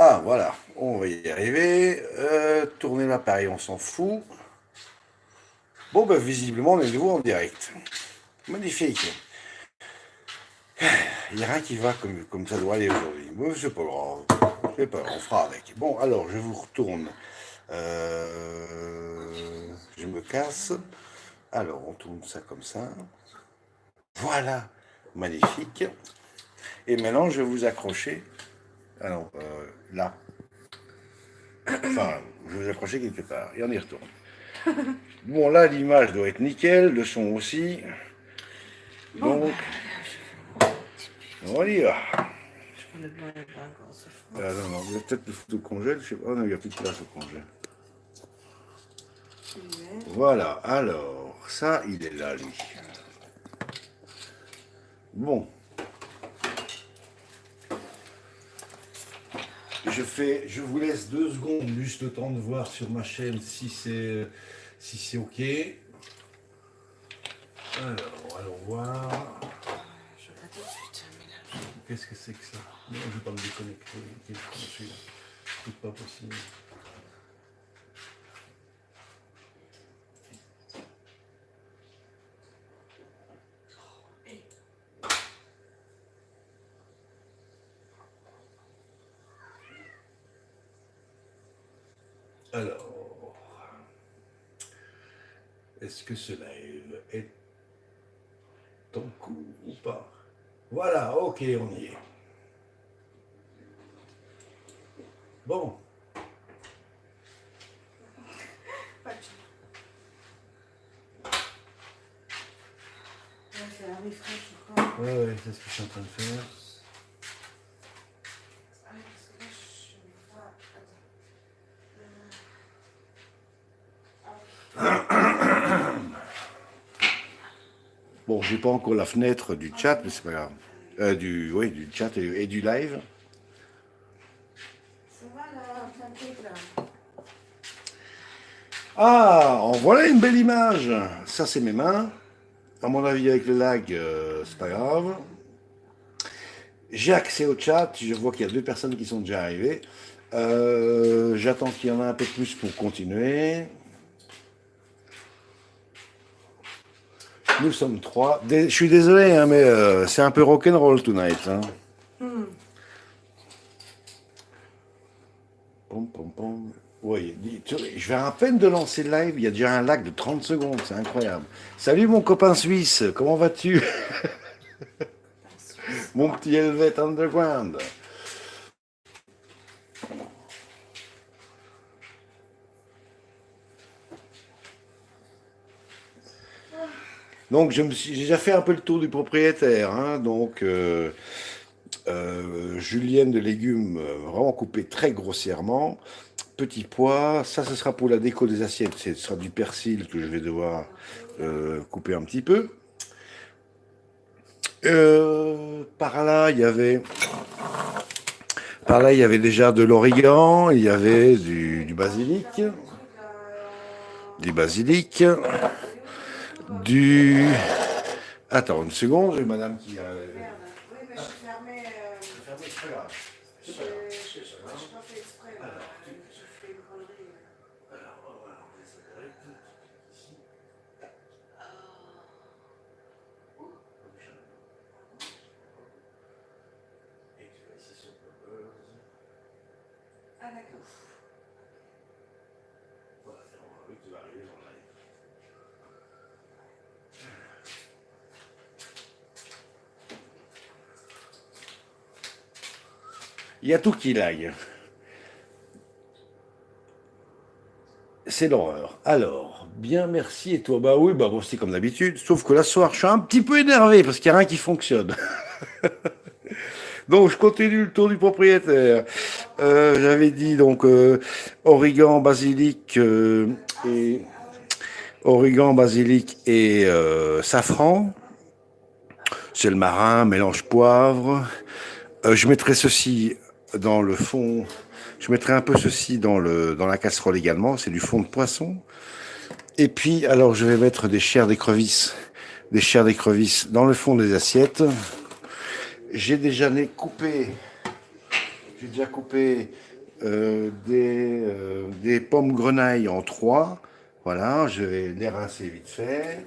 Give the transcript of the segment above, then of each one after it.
Ah, voilà, on va y arriver. Tourner l'appareil, on s'en fout. Bon, ben, visiblement, on est de nouveau en direct. Magnifique. Il n'y a rien qui va comme ça doit aller aujourd'hui. Mais c'est pas grave. C'est pas grave, on fera avec. Bon, alors, je vous retourne. Je me casse. Alors, on tourne ça comme ça. Voilà. Magnifique. Et maintenant, je vais vous accrocher. Alors, là. Enfin, je vais vous accrocher quelque part. Et on y retourne. Bon, là, l'image doit être nickel. Le son aussi. Bon, Donc, on y va. je prends le blanc et le blanc quand c'est froid. Non, non, il y a peut-être le photo congèle. Je sais pas. Oh non, il n'y a plus de place au congèle. Voilà. Alors, ça, il est là, lui. Bon. Je vous laisse 2 secondes, juste le temps de voir sur ma chaîne si c'est OK. Alors, allons voir. Je vais pas tout de suite, mais là, Qu'est-ce que c'est que ça? Non, je ne vais pas me déconnecter. Quel con celui-là? C'est pas possible. Alors, est-ce que ce live est en cours ou pas? Voilà, OK, on y est. Bon. pas de chance. On va faire un refresh, je crois. Ouais, c'est ce que je suis en train de faire. Ah oui, parce que là, je vois. Bon, j'ai pas encore la fenêtre du chat, mais c'est pas grave. Oui, du chat et du live. Ça va là, t'inquiète là. Ah, en voilà une belle image. Ça, c'est mes mains. À mon avis, avec le lag, c'est pas grave. J'ai accès au chat. Je vois qu'il y a 2 personnes qui sont déjà arrivées. J'attends qu'il y en ait un peu plus pour continuer. Nous sommes 3. Je suis désolé, hein, mais c'est un peu rock'n'roll tonight. Hein. Pom, pom, pom. Oui, je vais à peine de lancer le live, il y a déjà un lag de 30 secondes, c'est incroyable. Salut mon copain suisse, comment vas-tu? Mon petit Helvet Underground. Donc j'ai déjà fait un peu le tour du propriétaire. Hein, donc julienne de légumes vraiment coupée très grossièrement. Petits pois, ça ce sera pour la déco des assiettes. Ce sera du persil que je vais devoir couper un petit peu. Par là, il y avait déjà de l'origan, il y avait du basilic, du basilic, du... Attends une seconde, j'ai madame qui a... Merde. Oui, mais je suis fermée. C'est pas grave. Je n'ai pas fait exprès. Là. Je fais une connerie. Ah, d'accord. Il y a tout qui lag. C'est l'horreur. Alors, bien merci et toi? Bah oui, bah bon, c'est comme d'habitude. Sauf que là, ce soir, je suis un petit peu énervé parce qu'il n'y a rien qui fonctionne. Donc, je continue le tour du propriétaire. J'avais dit donc origan, basilic et safran. C'est le marin, mélange poivre. Je mettrai ceci dans le fond. Je mettrai un peu ceci dans la casserole également. C'est du fond de poisson. Et puis, alors, je vais mettre des chairs d'écrevisse dans le fond des assiettes. J'ai déjà coupé J'ai déjà coupé des pommes grenailles en 3. Voilà, je vais les rincer vite fait.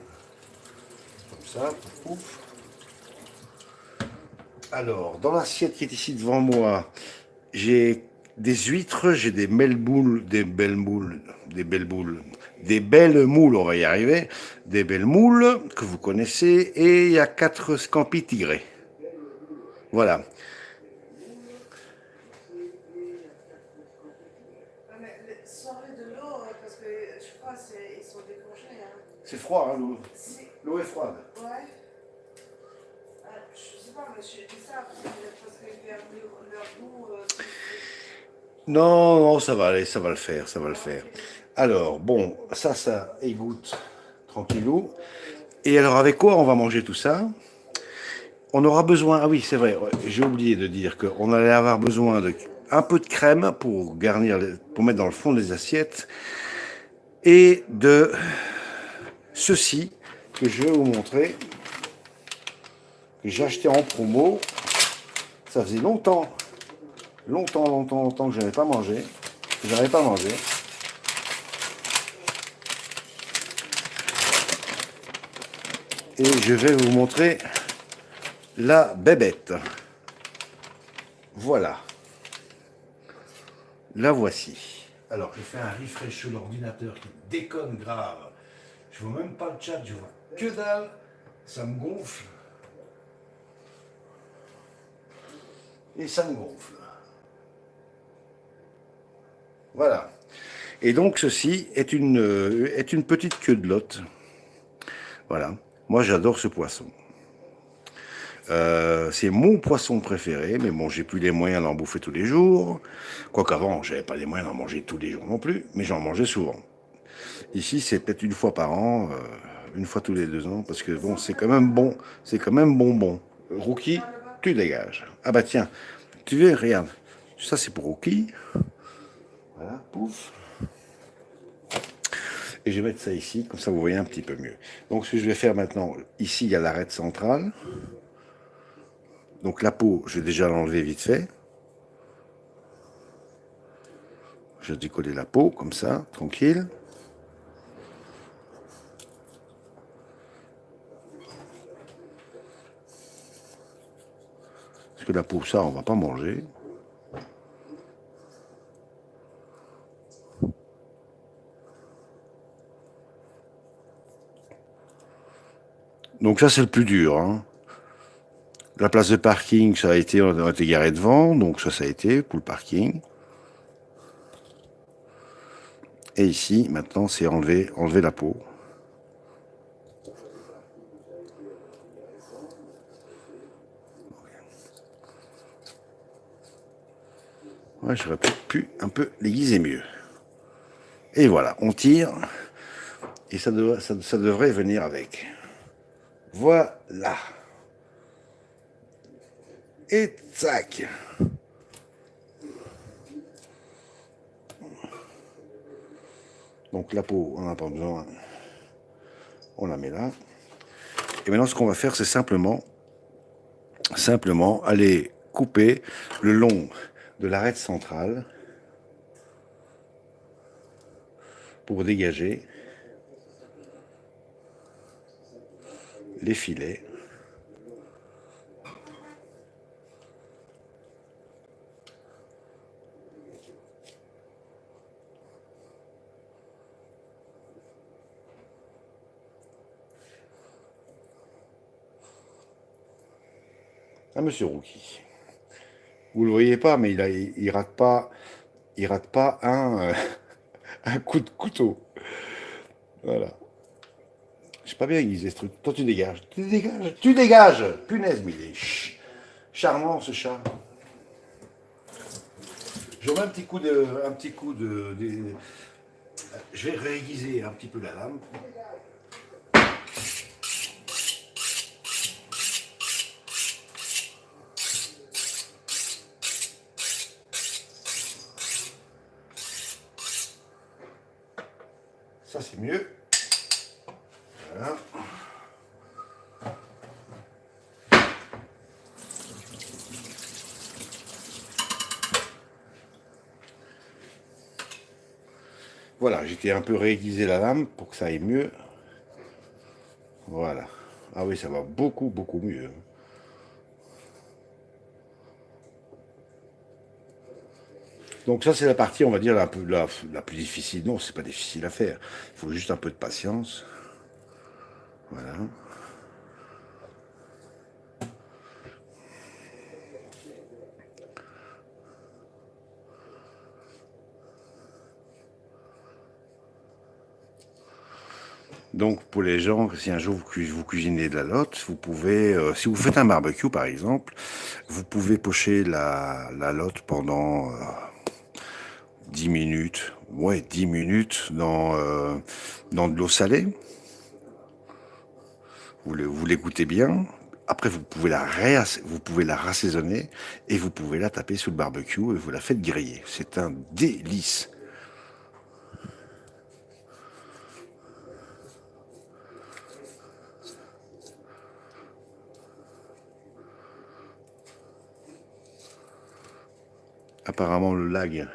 Comme ça, pouf, pouf. Alors, dans l'assiette qui est ici devant moi, j'ai des huîtres, j'ai des belles moules, des belles moules, on va y arriver, des belles moules que vous connaissez, et il y a 4 scampis tigrés. Voilà. Sors-les de l'eau parce que je crois qu'ils sont décongelés. Hein. C'est froid, hein, l'eau. L'eau est froide. Ouais. Je sais pas, mais je dis ça parce que leur goût. Non, non, ça va aller, ça va le faire, ça va le faire. Alors, bon, ça égoutte tranquillou. Et alors, avec quoi on va manger tout ça? On aura besoin, ah oui, c'est vrai, ouais, j'ai oublié de dire qu'on allait avoir besoin de un peu de crème pour garnir, pour mettre dans le fond des assiettes, et de ceci que je vais vous montrer, que j'ai acheté en promo. Ça faisait longtemps que je n'avais pas mangé. Et je vais vous montrer la bébête. Voilà. La voici. Alors, je fais un refresh sur l'ordinateur qui déconne grave. Je vois même pas le chat, je vois que dalle. Ça me gonfle. Et ça me gonfle. Voilà. Et donc, ceci est une petite queue de lotte. Voilà. Moi, j'adore ce poisson. C'est mon poisson préféré, mais bon, j'ai plus les moyens d'en bouffer tous les jours. Quoique avant, j'avais pas les moyens d'en manger tous les jours non plus, mais j'en mangeais souvent. Ici, c'est peut-être une fois par an, une fois tous les 2 ans, parce que bon, c'est quand même bon, c'est quand même bonbon. Rookie, tu dégages. Ah bah tiens, tu veux, regarde, ça c'est pour Rookie. Voilà, pouf. Et je vais mettre ça ici, comme ça vous voyez un petit peu mieux. Donc ce que je vais faire maintenant, ici il y a l'arête centrale. Donc la peau, je vais déjà l'enlever vite fait. Je vais décoller la peau, comme ça, tranquille. Parce que la peau, ça, on va pas manger. Donc ça, c'est le plus dur. Hein. La place de parking, ça a été, on a été garé devant, donc ça a été pour le parking. Et ici, maintenant, c'est enlever la peau. Ouais, j'aurais peut-être pu un peu l'aiguiser mieux. Et voilà, on tire, et ça devrait venir avec. Voilà. Et tac. Donc la peau, on n'en a pas besoin. On la met là. Et maintenant, ce qu'on va faire, c'est simplement aller couper le long de l'arête centrale pour dégager les filets. Ah, monsieur Rookie. Vous le voyez pas, mais il rate pas un coup de couteau. Voilà. J'ai pas bien aiguisé ce truc. Toi, tu dégages. Tu dégages. Punaise, mais il est charmant, ce chat. Je remets je vais réaiguiser un petit peu la lame. Ça, c'est mieux. Voilà. Voilà, j'étais un peu réaiguisé la lame pour que ça aille mieux. Voilà. Ah oui, ça va beaucoup, beaucoup mieux. Donc ça, c'est la partie, on va dire, la plus difficile. Non, c'est pas difficile à faire. Il faut juste un peu de patience. Voilà. Donc pour les gens, si un jour vous cuisinez de la lotte, vous pouvez, si vous faites un barbecue par exemple, vous pouvez pocher la lotte pendant 10 minutes, ouais 10 minutes dans de l'eau salée. Vous l'égouttez bien. Après, vous pouvez la rassaisonner et vous pouvez la taper sous le barbecue et vous la faites griller. C'est un délice. Apparemment, le lag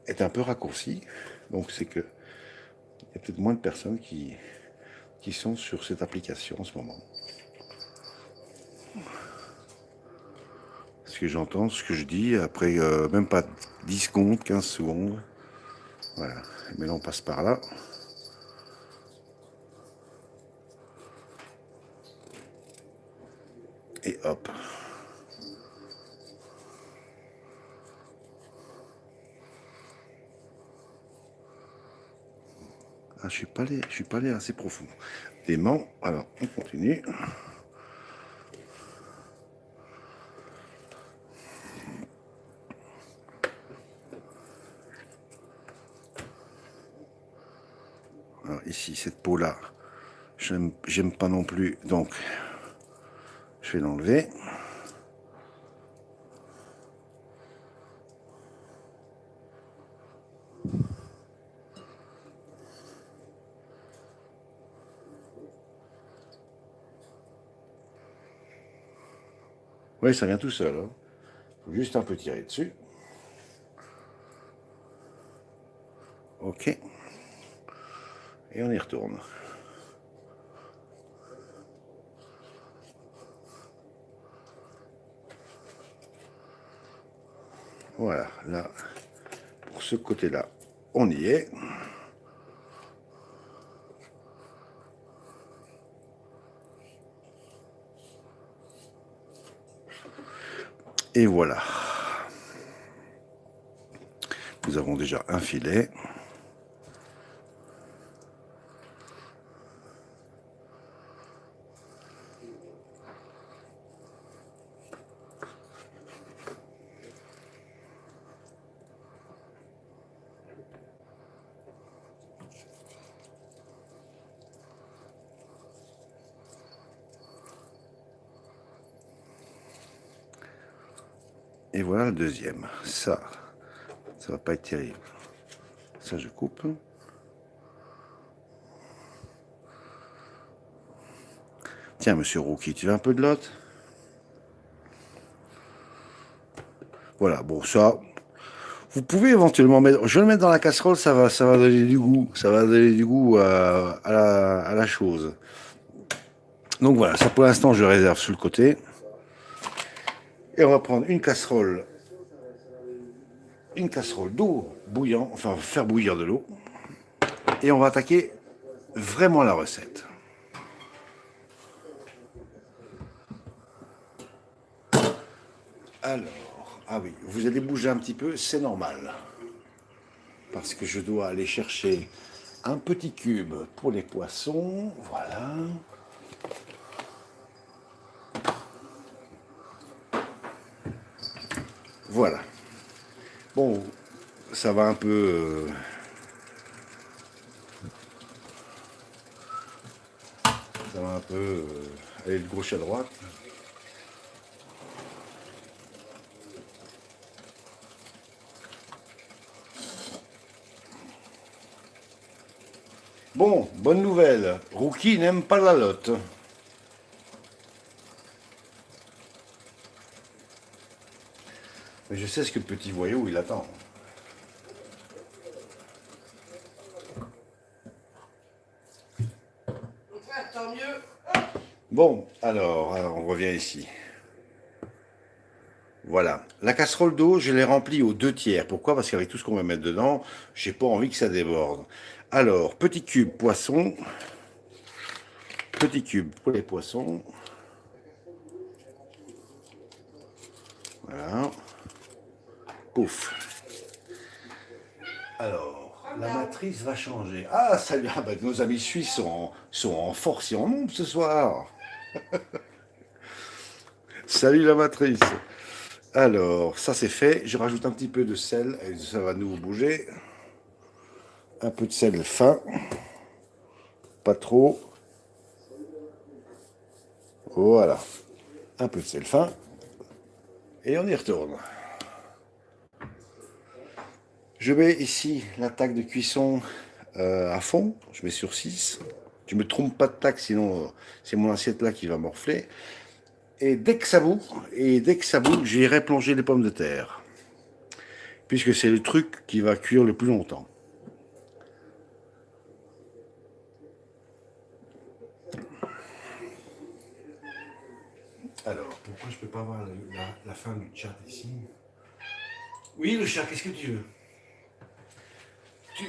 est un peu raccourci. Donc, c'est que il y a peut-être moins de personnes qui sont sur cette application en ce moment. Ce que j'entends, ce que je dis, après même pas 10 secondes, 15 secondes. Voilà. Mais là, on passe par là. Et hop. Ah, je suis pas allé assez profond. Dément. Alors, on continue. Alors, ici, cette peau-là, j'aime pas non plus. Donc, je vais l'enlever. Oui, ça vient tout seul. Hein. Faut juste un peu tirer dessus. Ok. Et on y retourne. Voilà, là, pour ce côté-là, on y est. Et voilà. Nous avons déjà un filet. Et voilà le deuxième. Ça va pas être terrible. Ça, je coupe. Tiens, monsieur Rookie, tu veux un peu de lot? Voilà, bon, ça, vous pouvez éventuellement mettre. Je vais le mettre dans la casserole, ça va donner du goût. Ça va donner du goût à la chose. Donc voilà, ça pour l'instant, je réserve sur le côté. Et on va prendre une casserole d'eau bouillant, enfin faire bouillir de l'eau. Et on va attaquer vraiment la recette. Alors, ah oui, vous allez bouger un petit peu, c'est normal. Parce que je dois aller chercher un petit cube pour les poissons. Voilà. Voilà. Bon, ça va un peu... ça va un peu aller de gauche à droite. Bon, bonne nouvelle. Rookie n'aime pas la lotte. Mais je sais ce que le petit voyou, il attend. Bon, alors, on revient ici. Voilà. La casserole d'eau, je l'ai remplie aux 2 tiers. Pourquoi? Parce qu'avec tout ce qu'on va mettre dedans, j'ai pas envie que ça déborde. Alors, petit cube poisson. Petit cube pour les poissons. Voilà. Pouf. Alors, la matrice va changer. Ah, salut. Ah, bah, nos amis suisses sont en force et en nombre ce soir. Salut la matrice. Alors, ça c'est fait. Je rajoute un petit peu de sel. Et ça va nous bouger. Un peu de sel fin. Pas trop. Voilà. Un peu de sel fin. Et on y retourne. Je mets ici la taque de cuisson à fond. Je mets sur 6. Tu me trompes pas de taque, sinon c'est mon assiette là qui va morfler. Et dès que ça bout, j'irai plonger les pommes de terre. Puisque c'est le truc qui va cuire le plus longtemps. Alors, pourquoi je peux pas avoir la fin du chat ici? Oui, le chat, qu'est-ce que tu veux?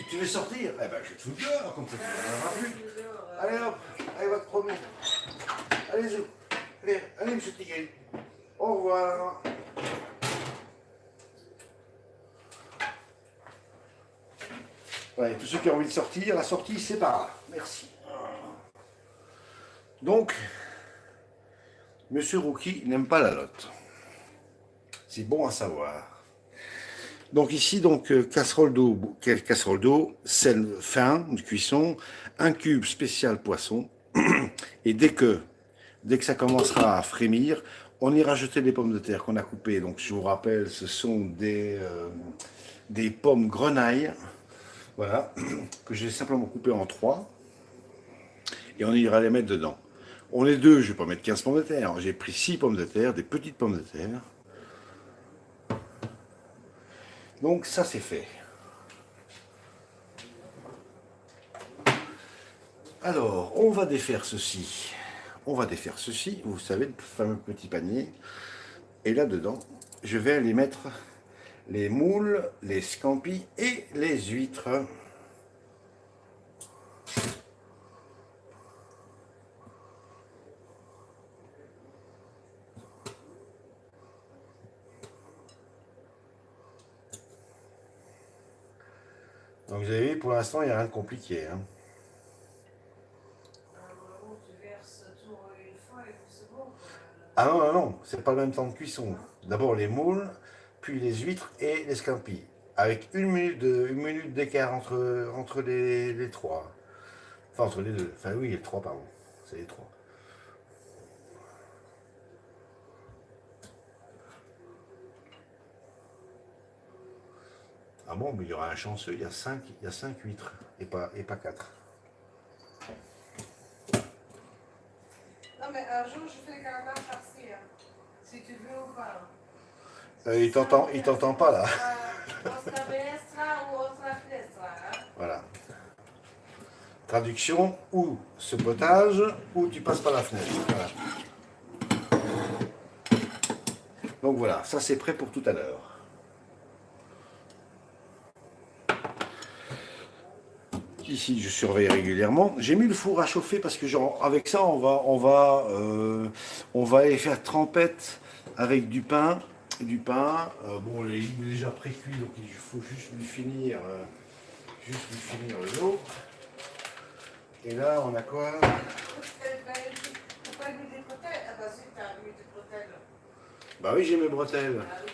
Tu veux sortir? Eh ben, je vais te foutre dehors, comme ça, tu n'en auras plus. Allez hop, allez, va te promener. Allez-y. Allez, monsieur Tigel. Au revoir. Ouais, tous ceux qui ont envie de sortir, la sortie, c'est par là. Merci. Donc, monsieur Rookie n'aime pas la lotte. C'est bon à savoir. Donc ici, casserole d'eau, sel fin de cuisson, un cube spécial poisson. Et dès que ça commencera à frémir, on ira jeter les pommes de terre qu'on a coupées. Donc je vous rappelle, ce sont des pommes grenaille, voilà, que j'ai simplement coupées en 3. Et on ira les mettre dedans. On est 2, je ne vais pas mettre 15 pommes de terre. J'ai pris 6 pommes de terre, des petites pommes de terre. Donc ça c'est fait. Alors, on va défaire ceci. Vous savez, le fameux petit panier. Et là-dedans, je vais aller mettre les moules, les scampis et les huîtres. Donc vous avez vu, pour l'instant, il n'y a rien de compliqué. Hein. Tu verses tout une fois et c'est bon. Ah non, non, non, c'est pas le même temps de cuisson. D'abord les moules, puis les huîtres et les scampis. Avec une minute d'écart entre les trois. Enfin, entre les deux. Enfin, oui, les trois, pardon. C'est les trois. Ah bon, mais il y aura un chanceux, il y a 5 huîtres et pas 4. Non, mais un jour, je fais les calamars farcis, hein, si tu veux ou pas. Il t'entend pas là. Ostra minestra ou ostra finestra, hein. Voilà. Traduction, ou ce potage, ou tu passes par la fenêtre. Voilà. Donc voilà, ça c'est prêt pour tout à l'heure. Ici, je surveille régulièrement. J'ai mis le four à chauffer parce que avec ça, on va aller faire trempette avec du pain. Bon, il est déjà pré-cuit, donc il faut juste lui finir le lot. Et là, on a quoi? Pourquoi il met des bretelles? Ah bah si, t'as mis des bretelles. Bah oui, j'ai mes bretelles. Ah oui.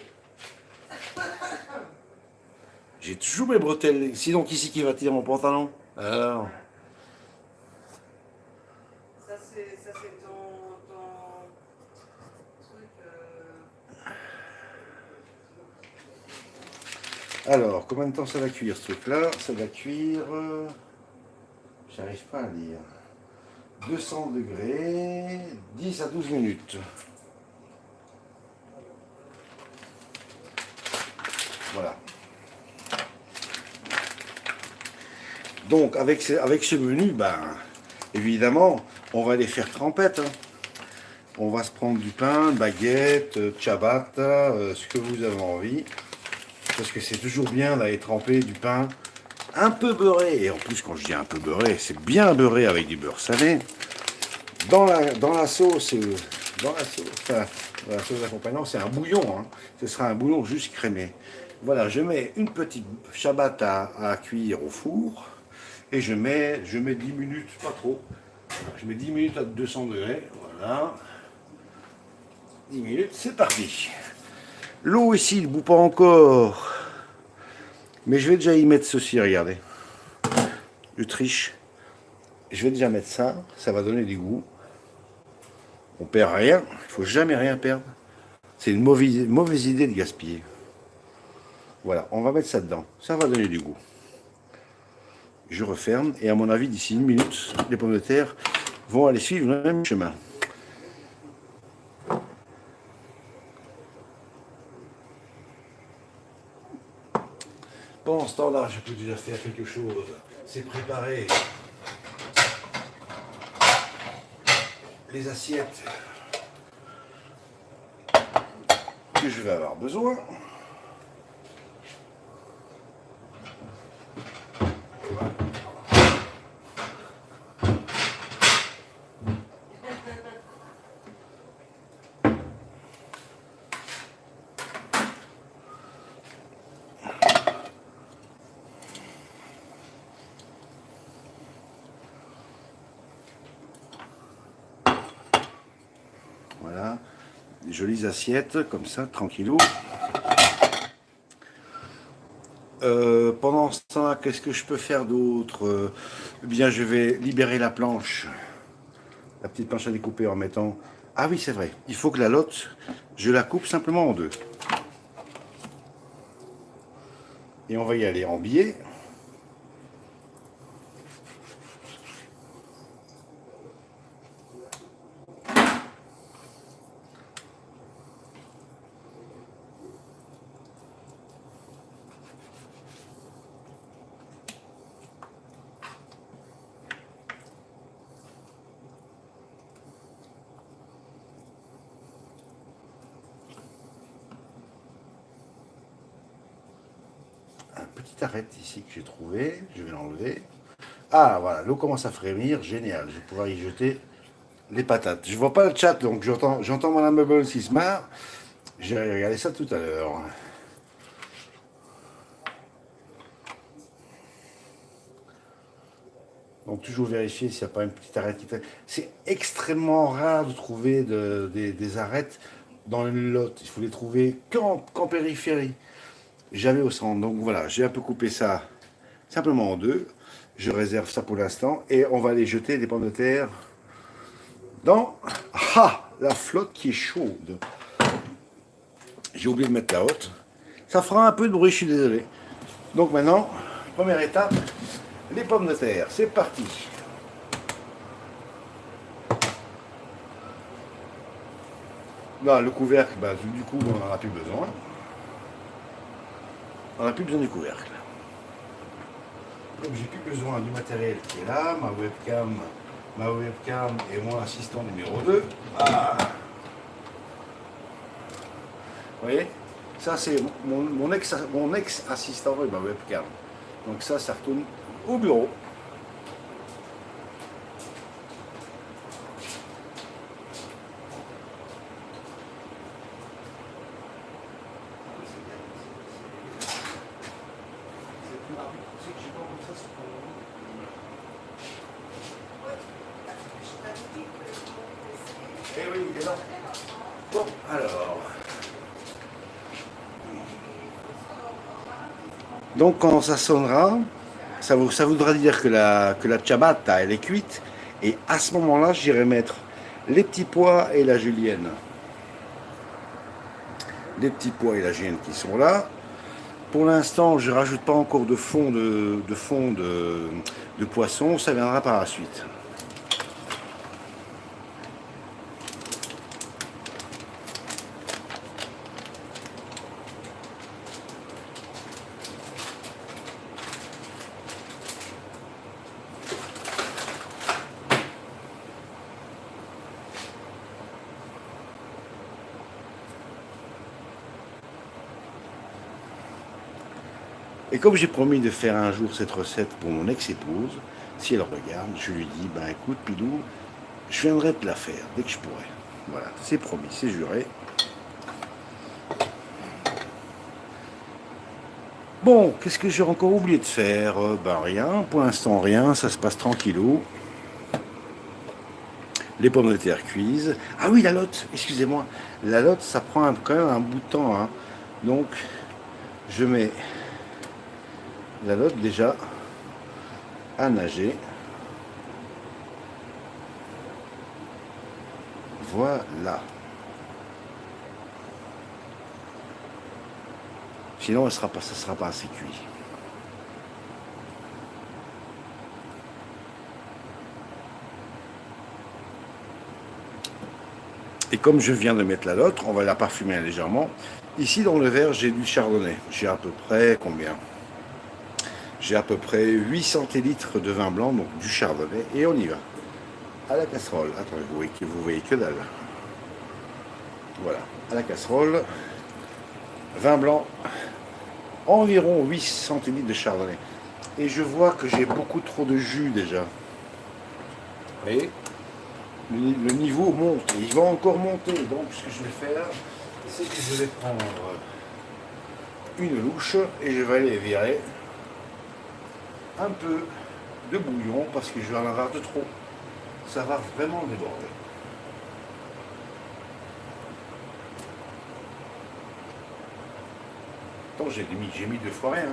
J'ai toujours mes bretelles. Sinon, qui c'est qui va tirer mon pantalon? Alors. Ça c'est ton truc. Alors, combien de temps ça va cuire ce truc-là? Ça va cuire. J'arrive pas à lire. 200 degrés, 10 à 12 minutes. Voilà. Donc, avec ce menu, ben, évidemment, on va les faire trempette. Hein. On va se prendre du pain, baguette, ciabatta, ce que vous avez envie. Parce que c'est toujours bien d'aller tremper du pain un peu beurré. Et en plus, quand je dis un peu beurré, c'est bien beurré avec du beurre salé. Dans la sauce, enfin, dans la sauce d'accompagnement, c'est un bouillon. Hein. Ce sera un bouillon juste crémé. Voilà, je mets une petite ciabatta à cuire au four. Et je mets 10 minutes, pas trop. Je mets 10 minutes à 200 degrés. Voilà. 10 minutes, c'est parti. L'eau ici, il ne bout pas encore. Mais je vais déjà y mettre ceci, regardez. Je triche. Je vais déjà mettre ça. Ça va donner du goût. On perd rien. Il ne faut jamais rien perdre. C'est une mauvaise idée de gaspiller. Voilà, on va mettre ça dedans. Ça va donner du goût. Je referme. Et à mon avis, d'ici une minute, les pommes de terre vont aller suivre le même chemin. Pendant ce temps-là, je peux déjà faire quelque chose. C'est préparer les assiettes que je vais avoir besoin. Voilà, des jolies assiettes comme ça, tranquillou. Pendant ce temps-là, qu'est-ce que je peux faire d'autre? Eh bien, je vais libérer la planche, la petite planche à découper en mettant... Ah oui, c'est vrai, il faut que la lotte, je la coupe simplement en deux. Et on va y aller en biais. Petite arête ici que j'ai trouvé, je vais l'enlever. Ah voilà, l'eau commence à frémir, génial, je vais pouvoir y jeter les patates. Je vois pas le chat, donc j'entends Madame Bubble qui se marre. J'ai regardé ça tout à l'heure. Donc toujours vérifier s'il n'y a pas une petite arête qui fait. C'est extrêmement rare de trouver des arêtes dans une lotte. Il faut les trouver qu'en périphérie. J'avais au centre. Donc voilà, j'ai un peu coupé ça simplement en deux. Je réserve ça pour l'instant. Et on va aller jeter des pommes de terre dans la flotte qui est chaude. J'ai oublié de mettre la haute. Ça fera un peu de bruit, je suis désolé. Donc maintenant, première étape, les pommes de terre. C'est parti. Là, le couvercle, bah, du coup, on n'en a plus besoin. On n'a plus besoin du couvercle. Donc j'ai plus besoin du matériel qui est là, ma webcam et mon assistant numéro 2. Ah. Vous voyez, ça c'est mon ex-assistant et ma webcam. Donc ça retourne au bureau. Eh oui, il est là. Bon, alors. Donc quand ça sonnera, ça voudra dire que la ciabatta elle est cuite. Et à ce moment-là, j'irai mettre les petits pois et la julienne. Les petits pois et la julienne qui sont là. Pour l'instant, je ne rajoute pas encore de fond de poisson, ça viendra par la suite. Et comme j'ai promis de faire un jour cette recette pour mon ex-épouse, si elle regarde, je lui dis, ben écoute Pilou, je viendrai te la faire dès que je pourrai. Voilà, c'est promis, c'est juré. Bon, qu'est-ce que j'ai encore oublié de faire? Ben rien, pour l'instant rien, ça se passe tranquillou. Les pommes de terre cuisent. Ah oui, la lotte, excusez-moi. La lotte, ça prend quand même un bout de temps, hein. Donc, je mets la lotte déjà à nager. Voilà. Sinon, ça sera pas assez cuit. Et comme je viens de mettre la lotte, on va la parfumer légèrement. Ici, dans le verre, j'ai du chardonnay. J'ai à peu près combien? J'ai à peu près 8 centilitres de vin blanc, donc du chardonnay. Et on y va. À la casserole. Attendez, vous voyez que dalle. Voilà. À la casserole. Vin blanc. Environ 8 centilitres de chardonnay. Et je vois que j'ai beaucoup trop de jus déjà. Vous voyez? Le niveau monte, et il va encore monter. Donc ce que je vais faire, c'est que je vais prendre une louche et je vais aller virer un peu de bouillon parce que je vais en avoir de trop. Ça va vraiment déborder. Attends, j'ai mis 2 fois rien.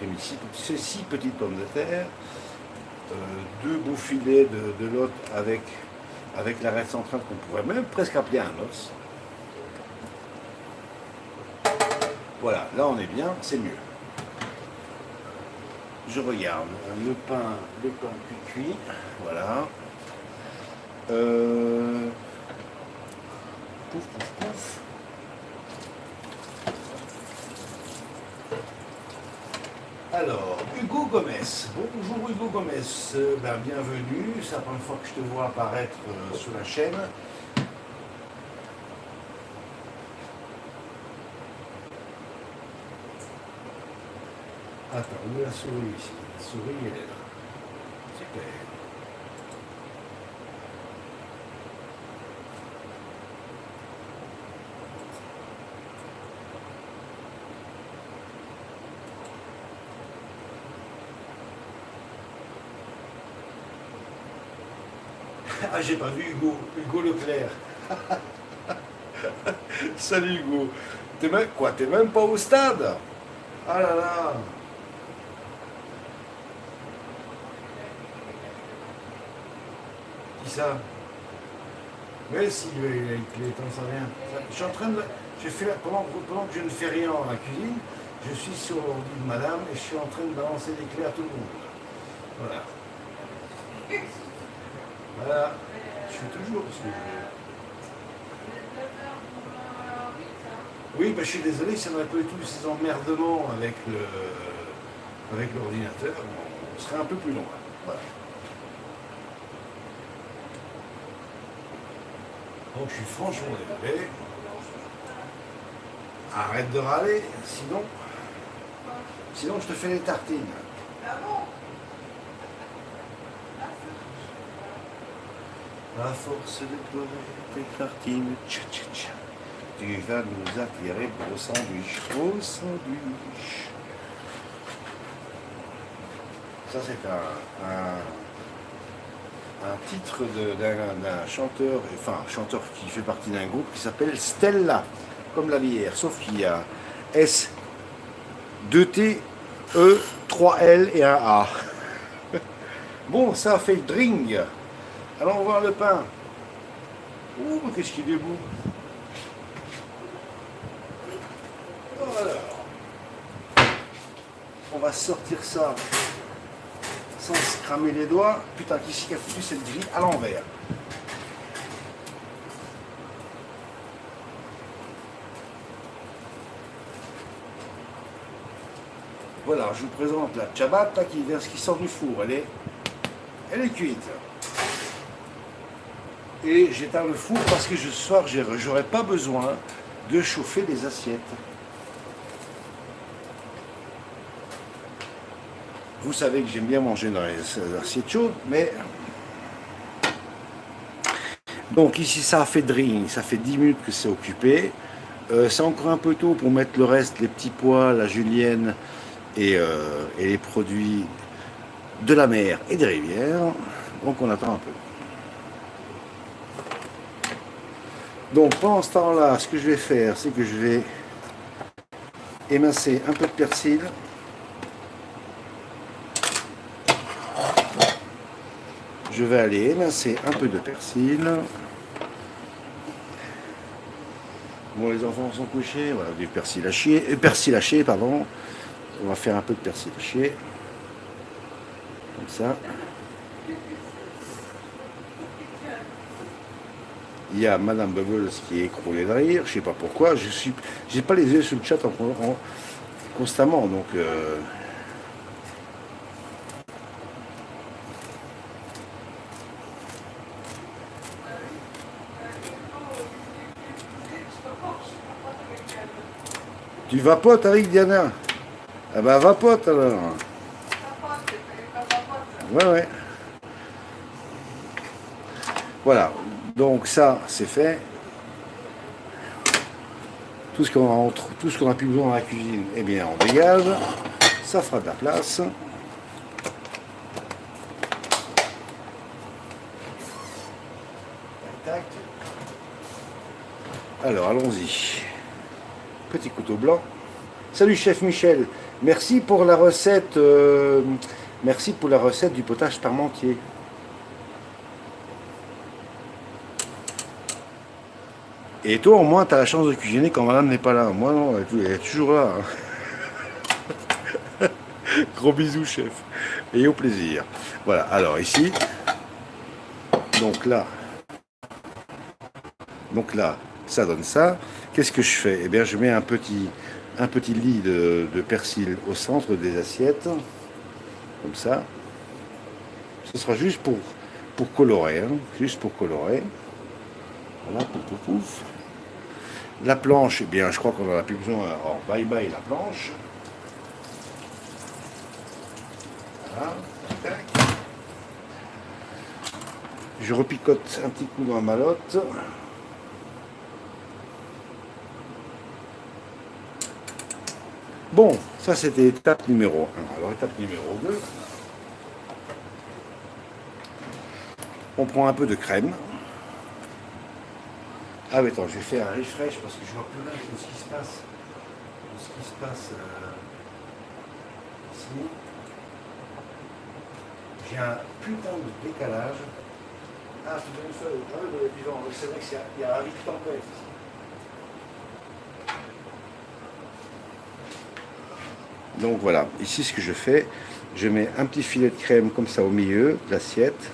J'ai mis 6 petites pommes de terre. 2 beaux filets de lotte avec l'arête centrale qu'on pourrait même presque appeler un os. Voilà, là on est bien, c'est mieux. Je regarde le pain cuit, voilà. Pouf, pouf, pouf. Alors, Hugo Gomez. Bonjour Hugo Gomez. Bienvenue. C'est la première fois que je te vois apparaître sur la chaîne. Attends, où est la souris ici? La souris, elle est là. Super. Ah, j'ai pas vu Hugo Leclerc. Salut Hugo. T'es même pas au stade? Ah là là. Qui ça? Mais si, il est temps, ça vient. Je suis en train de. Pendant que je ne fais rien dans la cuisine, je suis sur l'ordi de madame et je suis en train de balancer des clés à tout le monde. Voilà. Voilà. Je suis toujours dessus. Oui, je suis désolé, si on avait pas eu tous ces emmerdements avec l'ordinateur, on serait un peu plus loin. Voilà. Donc je suis franchement désolé. Arrête de râler, sinon je te fais les tartines. Ah bon? À force de pleurer tes tartines, tcha tcha tcha, tu vas nous attirer au sandwich, au sandwich. Ça c'est un titre d'un chanteur, enfin un chanteur qui fait partie d'un groupe qui s'appelle Stella, comme la bière, sauf qu'il y a S, 2T, E, 3L et un A. Bon, ça fait drink. Allons voir le pain. Ouh, qu'est-ce qu'il est beau. Alors, on va sortir ça sans se cramer les doigts. Putain, qui a foutu cette grille à l'envers? Voilà, je vous présente la ciabatta qui sort du four. Elle est cuite. Et j'éteins le four parce que ce soir, j'aurai pas besoin de chauffer les assiettes. Vous savez que j'aime bien manger dans les assiettes chaudes, mais... Donc ici, ça a fait drink, ça fait 10 minutes que c'est occupé. C'est encore un peu tôt pour mettre le reste, les petits pois, la julienne et les produits de la mer et des rivières. Donc on attend un peu. Donc pendant ce temps-là, ce que je vais faire, c'est que je vais émincer un peu de persil. Je vais aller émincer un peu de persil. Bon, les enfants sont couchés, voilà, du persil haché, pardon. On va faire un peu de persil haché. Comme ça. Il y a Madame Bubbles qui est écroulée de rire, je sais pas pourquoi, j'ai pas les yeux sur le chat constamment, donc tu vapotes avec Diana? Ah bah vapote alors. Ouais ouais. Voilà, donc ça c'est fait. Tout ce qu'on a plus besoin dans la cuisine, eh bien on dégage. Ça fera de la place. Tac. Alors allons-y. Petit couteau blanc. Salut chef Michel. Merci pour la recette. Merci pour la recette du potage parmentier. Et toi, au moins, tu as la chance de cuisiner quand madame n'est pas là. Moi, non, elle est toujours là. Gros bisous, chef. Et au plaisir. Voilà, alors ici. Donc là, ça donne ça. Qu'est-ce que je fais? Eh bien, je mets un petit lit de persil au centre des assiettes. Comme ça. Ce sera juste pour colorer. Hein, juste pour colorer. Voilà, pouf, pouf, pouf. La planche, eh bien, je crois qu'on n'en a plus besoin. Alors, bye bye la planche. Voilà. Tac. Je repicote un petit coup dans la malotte. Bon, ça c'était étape numéro 1. Alors, étape numéro 2. On prend un peu de crème. Ah mais attends, je vais faire un refresh parce que je vois plus rien de ce qui se passe. De ce qui se passe ici. J'ai un putain de décalage. Ah, c'est une feuille. Ah oui, c'est vrai qu'il y a un vide tempête ici. Donc voilà, ici ce que je fais, je mets un petit filet de crème comme ça au milieu de l'assiette.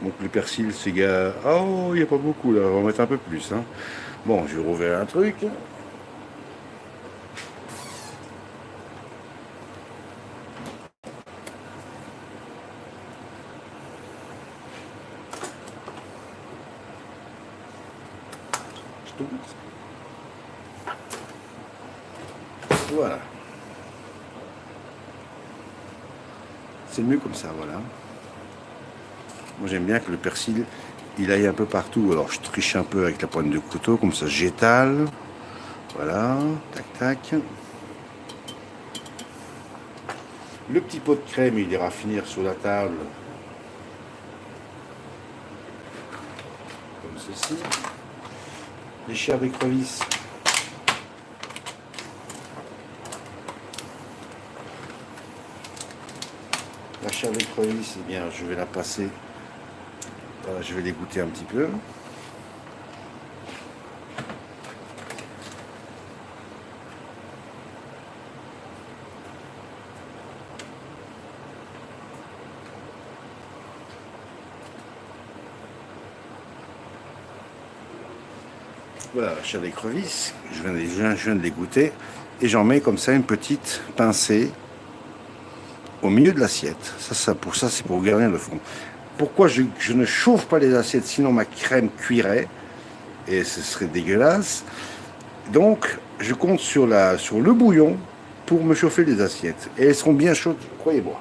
Donc le persil, c'est gars. Oh, il n'y a pas beaucoup là, on va mettre un peu plus. Hein. Bon, je vais rouvrir un truc. Voilà. C'est mieux comme ça, voilà. Moi j'aime bien que le persil il aille un peu partout. Alors je triche un peu avec la pointe de couteau, comme ça j'étale. Voilà, tac tac. Le petit pot de crème il ira finir sur la table. Comme ceci. Les chairs d'écrevisse. La chair d'écrevisse, eh bien je vais la passer. Voilà, je vais les goûter un petit peu. Voilà, la chair d'écrevisse, je viens de les goûter. Et j'en mets comme ça une petite pincée au milieu de l'assiette. Pour ça, c'est pour garnir le fond. Pourquoi je ne chauffe pas les assiettes, sinon ma crème cuirait et ce serait dégueulasse. Donc, je compte sur le bouillon pour me chauffer les assiettes. Et elles seront bien chaudes, croyez-moi.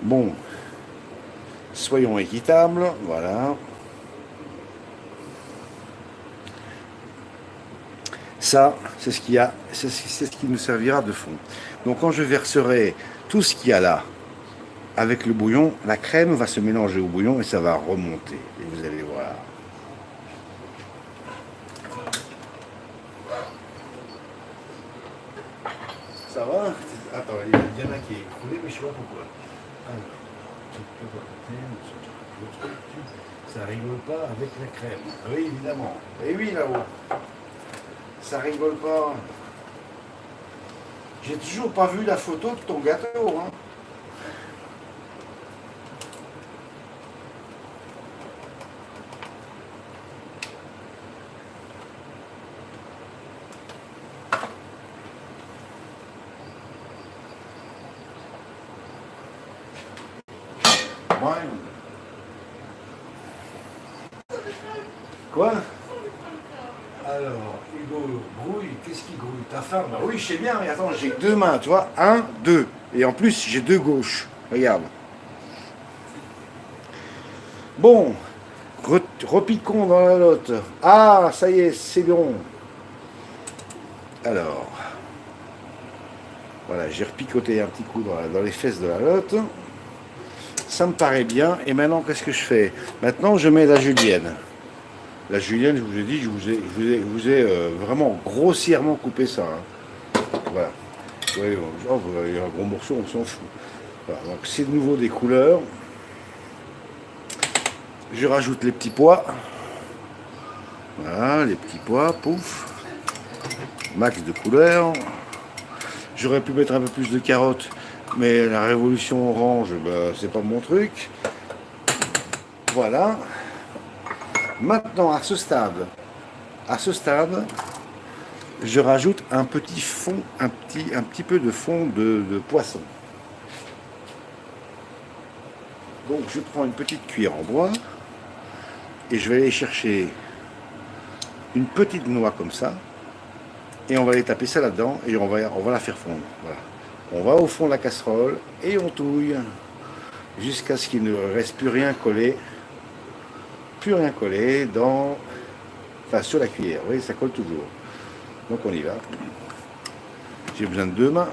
Bon, soyons équitables, voilà. Ça, c'est ce qu'il y a, c'est ce qui nous servira de fond. Donc quand je verserai tout ce qu'il y a là avec le bouillon, la crème va se mélanger au bouillon et ça va remonter. Et vous allez voir. Ça va? Attends, il y en a qui est écroulé, mais je sais pas pourquoi. Alors, ça rigole pas avec la crème. Oui, évidemment. Et oui, là-haut. Ça rigole pas. J'ai toujours pas vu la photo de ton gâteau, hein. Ouais. Quoi? Alors, Hugo grouille, qu'est-ce qui grouille? Ta femme? Bah oui, je sais bien, mais attends, j'ai que deux mains, tu vois, un, deux. Et en plus, j'ai deux gauches. Regarde. Bon, repiquons dans la lotte. Ah, ça y est, c'est bon. Alors, voilà, j'ai repicoté un petit coup dans les fesses de la lotte. Ça me paraît bien. Et maintenant, qu'est-ce que je fais? Maintenant, je mets la julienne. La julienne, je vous ai dit, je vous ai vraiment grossièrement coupé ça. Hein. Voilà. Ouais, oh, il y a un gros morceau, on s'en fout. Voilà, donc c'est de nouveau des couleurs. Je rajoute les petits pois. Voilà, les petits pois, pouf. Max de couleurs. J'aurais pu mettre un peu plus de carottes, mais la révolution orange, bah, c'est pas mon truc. Voilà. Maintenant, à ce stade, je rajoute un petit fond, un petit peu de fond de poisson. Donc, je prends une petite cuillère en bois et je vais aller chercher une petite noix comme ça et on va aller taper ça là-dedans et on va la faire fondre. Voilà. On va au fond de la casserole et on touille jusqu'à ce qu'il ne reste plus rien collé dans, enfin sur la cuillère. Vous voyez, ça colle toujours. Donc on y va. J'ai besoin de deux mains.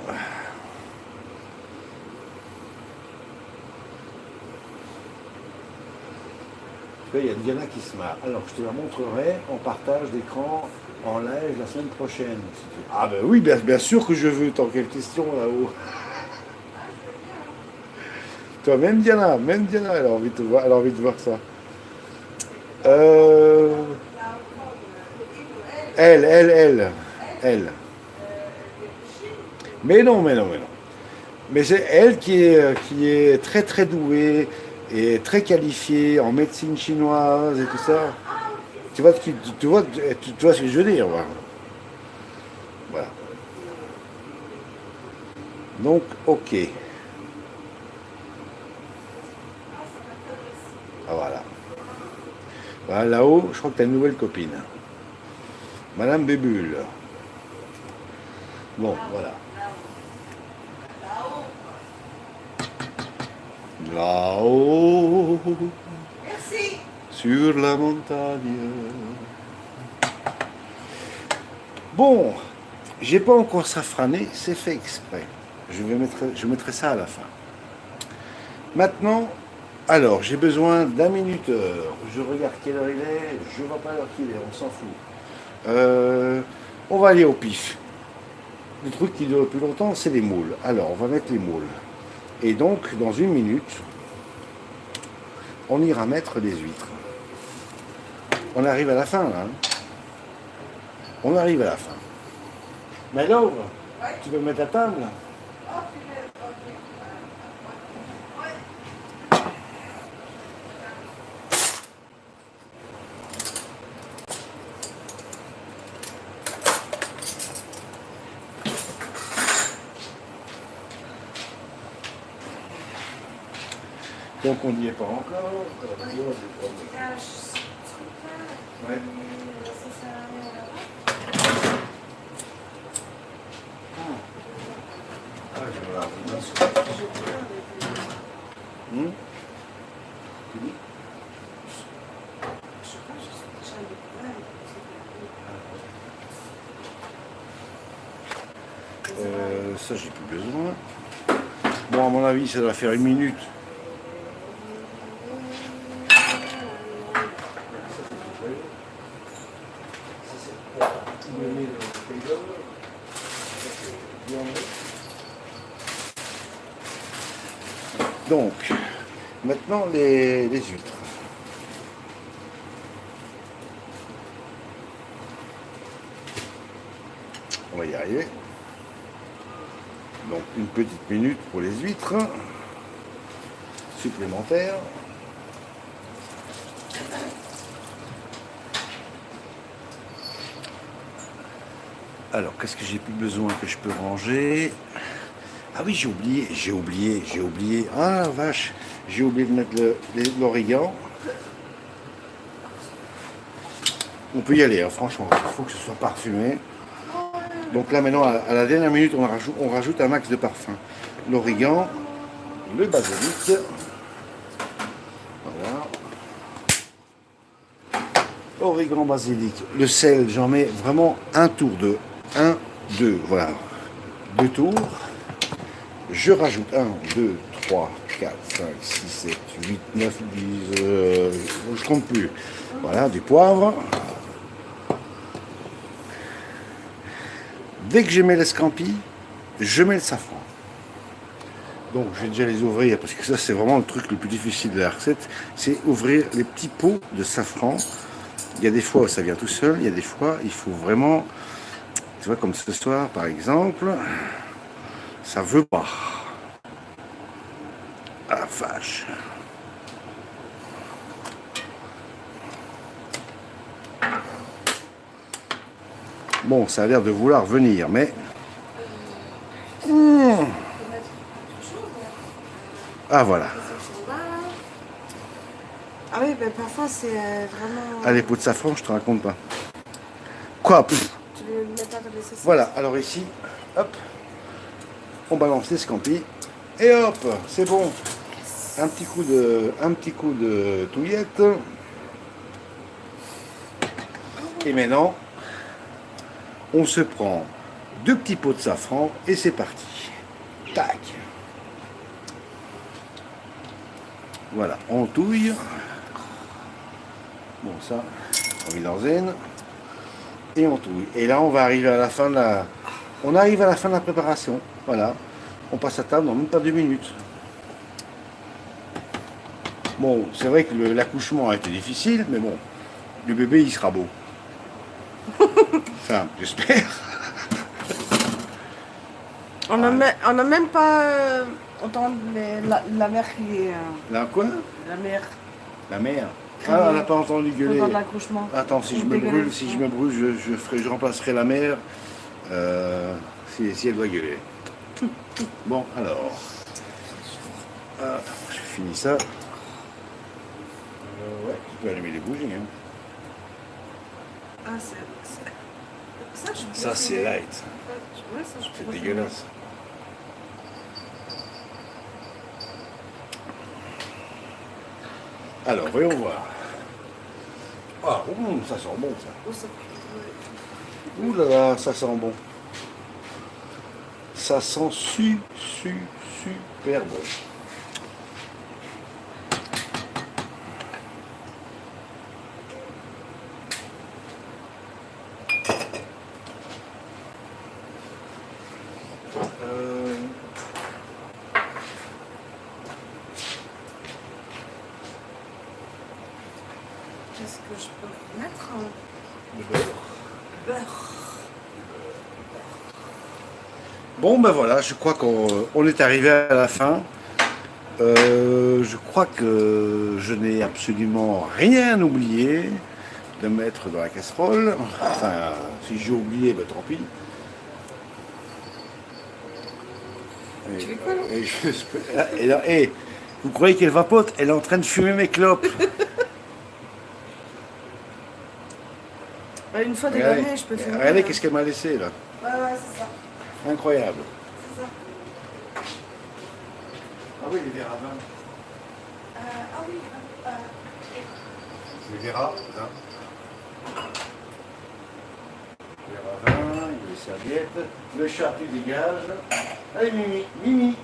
Il y a Diana qui se marre. Alors je te la montrerai en partage d'écran en live la semaine prochaine. Ah ben oui, bien sûr que je veux, tant quelle question là-haut. Toi, même Diana, elle a envie de voir, elle a envie de voir ça. Elle. Mais non. Mais c'est elle qui est très très douée et très qualifiée en médecine chinoise et tout ça. Tu vois, tu vois ce que je veux dire, voilà. Voilà. Donc, ok. Ah, voilà. Voilà, là-haut, je crois que tu as une nouvelle copine. Madame Bébule. Bon, voilà. Là-haut, Merci. sur la montagne. Bon, j'ai pas encore safrané, c'est fait exprès. Je mettrai ça à la fin. Maintenant, alors, j'ai besoin d'un minuteur. Je regarde quelle heure il est, je ne vois pas l'heure qu'il est, on s'en fout. On va aller au pif. Le truc qui dure le plus longtemps, c'est les moules. Alors, on va mettre les moules. Et donc, dans une minute, on ira mettre les huîtres. On arrive à la fin, là. Hein. On arrive à la fin. Mais Laure, tu veux mettre à table? Donc on n'y est pas encore. Ouais. Hmm. Je sais pas, j'en ai plein. Ça, j'ai plus besoin. Bon, à mon avis, ça doit faire 1 minute. Donc, maintenant les huîtres. On va y arriver. Donc, une petite minute pour les huîtres supplémentaires. Alors, qu'est-ce que j'ai plus besoin que je peux ranger? Ah oui, j'ai oublié. Ah vache, j'ai oublié de mettre l'origan. On peut y aller, hein, franchement, il faut que ce soit parfumé. Donc là maintenant, à la dernière minute, on rajoute un max de parfum. L'origan, le basilic. Voilà. Origan, basilic. Le sel, j'en mets vraiment un tour de 1, 2, voilà. 2 tours. Je rajoute 1, 2, 3, 4, 5, 6, 7, 8, 9, 10, je compte plus. Voilà, du poivre. Dès que je mets l'escampi, je mets le safran. Donc je vais déjà les ouvrir parce que ça c'est vraiment le truc le plus difficile de la recette, c'est ouvrir les petits pots de safran. Il y a des fois où ça vient tout seul, il y a des fois il faut vraiment, tu vois comme ce soir par exemple, ça veut pas. Ah la vache. Bon, ça a l'air de vouloir venir, mais... Ah voilà. Ah oui, ben parfois c'est vraiment. Ah, les pots de safran, je te raconte pas. Quoi? Pff. Tu le mets pas dans les saucisses. Voilà, alors ici, hop, on balance les scampis, et hop, c'est bon. Un petit coup de touillette. Et maintenant, on se prend 2 petits pots de safran, et c'est parti. Tac. Voilà, on touille. Bon, ça, on met dans zen. Et on touille. Et là, on va arriver à la fin de la... On arrive à la fin de la préparation. Voilà. On passe à table dans même pas 2 minutes. Bon, c'est vrai que l'accouchement a été difficile, mais bon, le bébé, il sera beau. Enfin, j'espère. On n'a même pas entendu la mère crier. Là, quoi? La mère. La mère. Ah, on n'a pas entendu gueuler. Pendant l'accouchement. Attends, si je me brûle, je remplacerai la mère si elle doit gueuler. Bon, alors. Ah, je finis ça. Ouais, tu peux allumer les bougies. Hein. Ah, Ça, c'est light. Ouais, ça, je C'est pourrais dégueulasse. Alors, voyons voir. Ah, ça sent bon, ça. faire. Oh, ça Ouh là là, ça sent bon. Ça sent super bon. Qu'est-ce que je peux mettre? Le beurre. Beurre. Bon, ben voilà, je crois qu'on est arrivé à la fin. Je crois que je n'ai absolument rien oublié de mettre dans la casserole. Enfin, si j'ai oublié, ben tant pis. Tu fais quoi là? Et là, vous croyez qu'elle vapote? Elle est en train de fumer mes clopes. Une fois dégané, je peux faire. Regardez qu'est-ce qu'elle m'a laissé là. Ouais, c'est ça. Incroyable. C'est ça. Ah oui, les verres à vin. verra. Hein. Verre à vin, les serviettes. Le chat, tu dégages. Allez, Mimi, Mimi.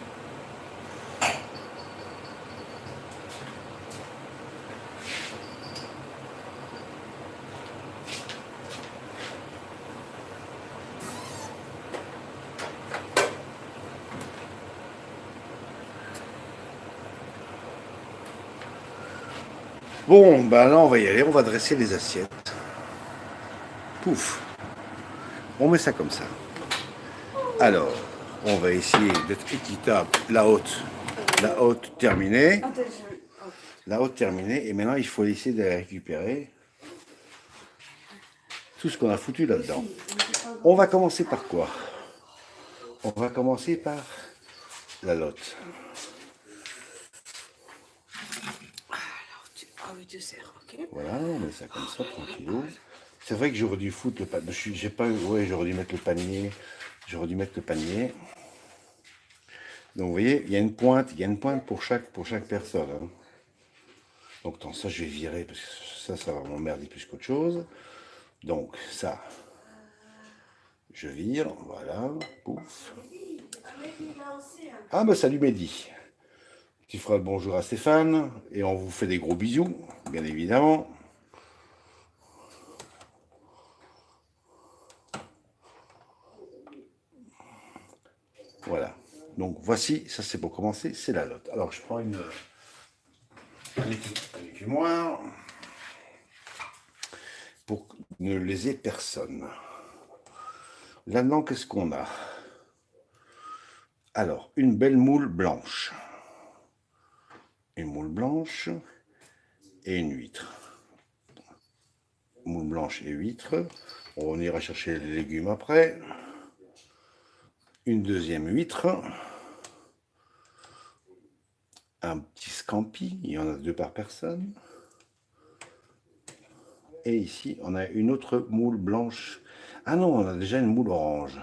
Bon, ben là, on va y aller. On va dresser les assiettes. Pouf. On met ça comme ça. Alors, on va essayer d'être équitable. La haute terminée. La haute terminée. Et maintenant, il faut essayer de récupérer tout ce qu'on a foutu là-dedans. On va commencer par quoi? On va commencer par la lotte. Voilà, on met ça comme ça, tranquillou. C'est vrai que j'aurais dû foutre le panier. J'ai pas, ouais, j'aurais dû mettre le panier. J'aurais dû mettre le panier. Donc vous voyez, il y a une pointe pour chaque personne. Hein. Donc attends, ça je vais virer parce que ça va m'emmerder plus qu'autre chose. Donc ça, je vire, voilà, pouf. Ah bah salut Mehdi. Tu feras le bonjour à Stéphane et on vous fait des gros bisous, bien évidemment. Voilà. Donc voici, ça c'est pour commencer, c'est la lotte. Alors je prends un écumoire pour ne léser personne. Là-dedans, qu'est-ce qu'on a? Alors, une belle moule blanche. Une moule blanche et une huître. Moule blanche et huître. On ira chercher les légumes après. Une deuxième huître. Un petit scampi, il y en a 2 par personne. Et ici, on a une autre moule blanche. Ah non, on a déjà une moule orange.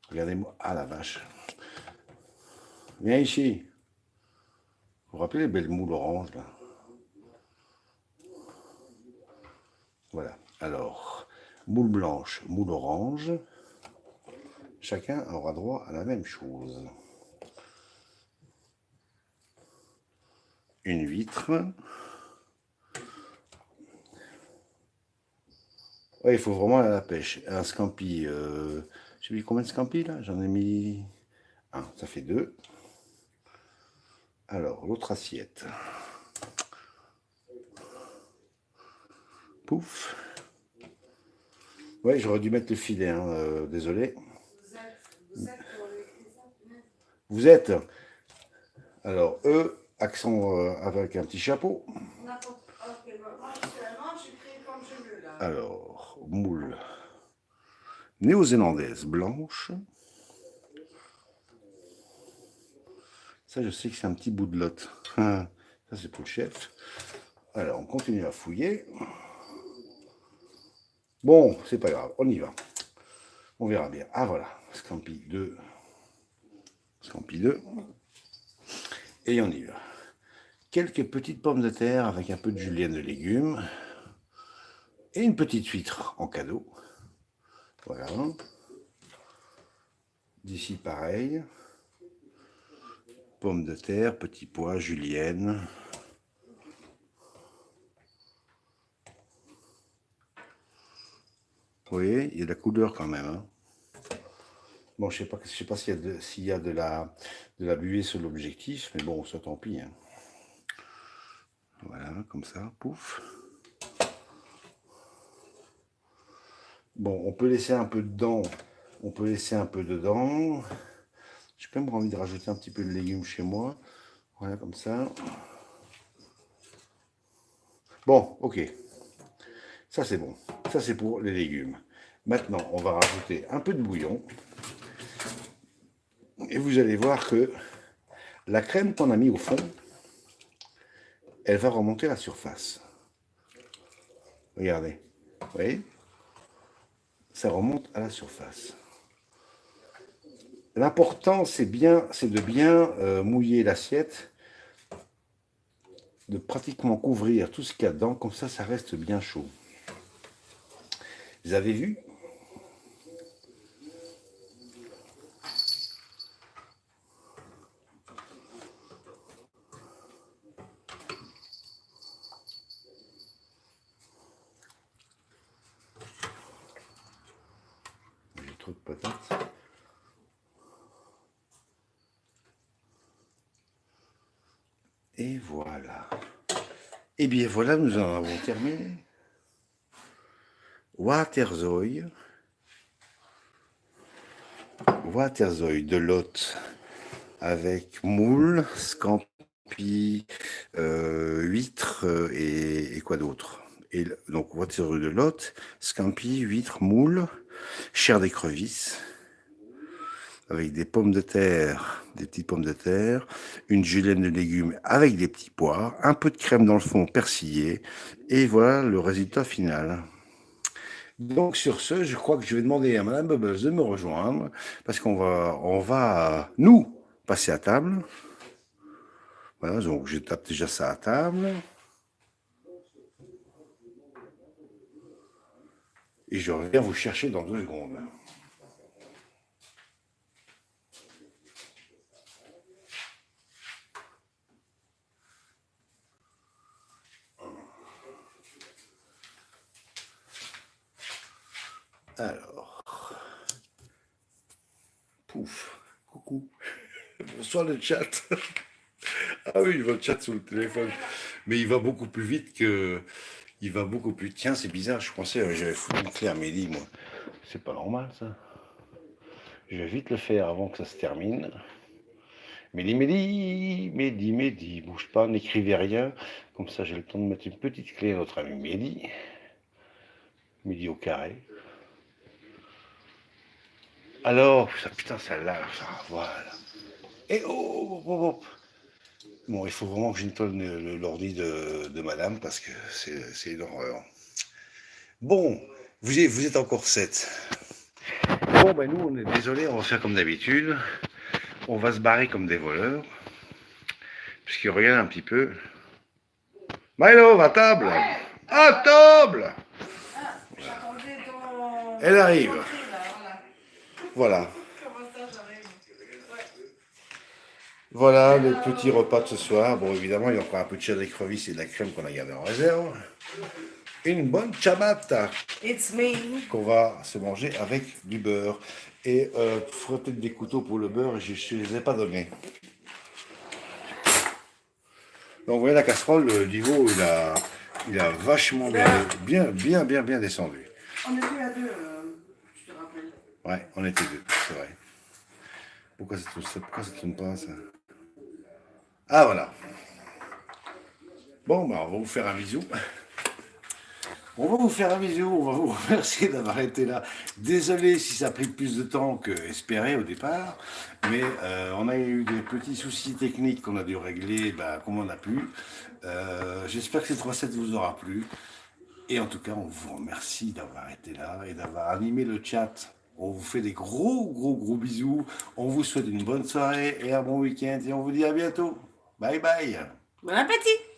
Regardez-moi. Ah la vache. Viens ici. Vous vous rappelez les belles moules oranges là? Voilà. Alors, moule blanche, moule orange. Chacun aura droit à la même chose. Une huître. Ouais, il faut vraiment aller à la pêche. Un scampi. J'ai mis combien de scampi là? J'en ai mis un. Ça fait 2. Alors, l'autre assiette. Pouf. Ouais, j'aurais dû mettre le filet, hein, désolé. Vous êtes. Alors, eux, accent avec un petit chapeau. Alors, moule néo-zélandaise blanche. Ça, je sais que c'est un petit bout de lotte. Ça, c'est pour le chef. Alors, on continue à fouiller. Bon, c'est pas grave, on y va. On verra bien. Ah, voilà, scampi 2. Scampi 2. Et on y va. Quelques petites pommes de terre avec un peu de julienne de légumes. Et une petite huître en cadeau. Voilà. D'ici, pareil. Pommes de terre, petits pois, julienne. Vous voyez, il y a de la couleur quand même. Hein. Bon, je sais pas s'il y a de la buée sur l'objectif, mais bon, ça tant pis. Hein. Voilà, comme ça, pouf. Bon, on peut laisser un peu dedans. On peut laisser un peu dedans. J'ai quand même envie de rajouter un petit peu de légumes chez moi. Voilà, comme ça. Bon, ok. Ça, c'est bon. Ça, c'est pour les légumes. Maintenant, on va rajouter un peu de bouillon. Et vous allez voir que la crème qu'on a mis au fond, elle va remonter à la surface. Regardez. Vous voyez? Ça remonte à la surface. L'important, c'est de bien mouiller l'assiette de pratiquement couvrir tout ce qu'il y a dedans, comme ça reste bien chaud. Vous avez vu? J'ai trop de patates. Et voilà. Et bien voilà, nous en avons terminé. Waterzooi de Lot avec moule, scampi, huîtres et quoi d'autre. Et donc Waterzooi de Lot, scampi, huîtres, moule, chair d'écrevisse, avec des pommes de terre, des petites pommes de terre, une julienne de légumes avec des petits pois, un peu de crème dans le fond persillée, et voilà le résultat final. Donc sur ce, je crois que je vais demander à Madame Bubbles de me rejoindre, parce qu'on va nous, passer à table. Voilà, donc je tape déjà ça à table. Et je reviens vous chercher dans 2 secondes. Alors, pouf, coucou, bonsoir le chat. Ah oui, je vois le chat sur le téléphone, mais il va beaucoup plus vite que... Il va beaucoup plus... Tiens, c'est bizarre, je pensais que j'avais foutu une clé à Mélie, moi. C'est pas normal, ça. Je vais vite le faire avant que ça se termine. Mehdi, bouge pas, n'écrivez rien. Comme ça, j'ai le temps de mettre une petite clé à notre ami Mehdi. Mehdi au carré. Alors, putain, ça lâche, ça, voilà. Et oh. Bon, il faut vraiment que je nettoie l'ordi de madame parce que c'est une horreur. Bon, vous êtes encore 7. Bon, ben nous, on est désolé, on va faire comme d'habitude. On va se barrer comme des voleurs. Puisqu'il regarde un petit peu. Milo, à table! Ouais. À table! Ah, j'attendais ton... Elle arrive. ton cri, là, Voilà. Comment ça, j'arrive? Ouais. Voilà le petit repas de ce soir. Bon, évidemment, il y a encore un peu de chair d'écrevisse et de la crème qu'on a gardé en réserve. Une bonne ciabatta It's me. qu'on va se manger avec du beurre. Et il faudrait peut-être des couteaux pour le beurre, je ne les ai pas donnés. Donc vous voyez la casserole, le niveau, il a vachement bien descendu. On est deux à deux, je te rappelle. Ouais, on était 2, c'est vrai. Pourquoi ça tourne pas, ça? Ah, voilà. Bon, bah, on va vous faire un bisou. On va vous faire un bisou, on va vous remercier d'avoir été là. Désolé si ça a pris plus de temps que espéré au départ, mais on a eu des petits soucis techniques qu'on a dû régler comme on a pu. J'espère que cette recette vous aura plu. Et en tout cas, on vous remercie d'avoir été là et d'avoir animé le chat. On vous fait des gros bisous. On vous souhaite une bonne soirée et un bon week-end et on vous dit à bientôt. Bye bye. Bon appétit!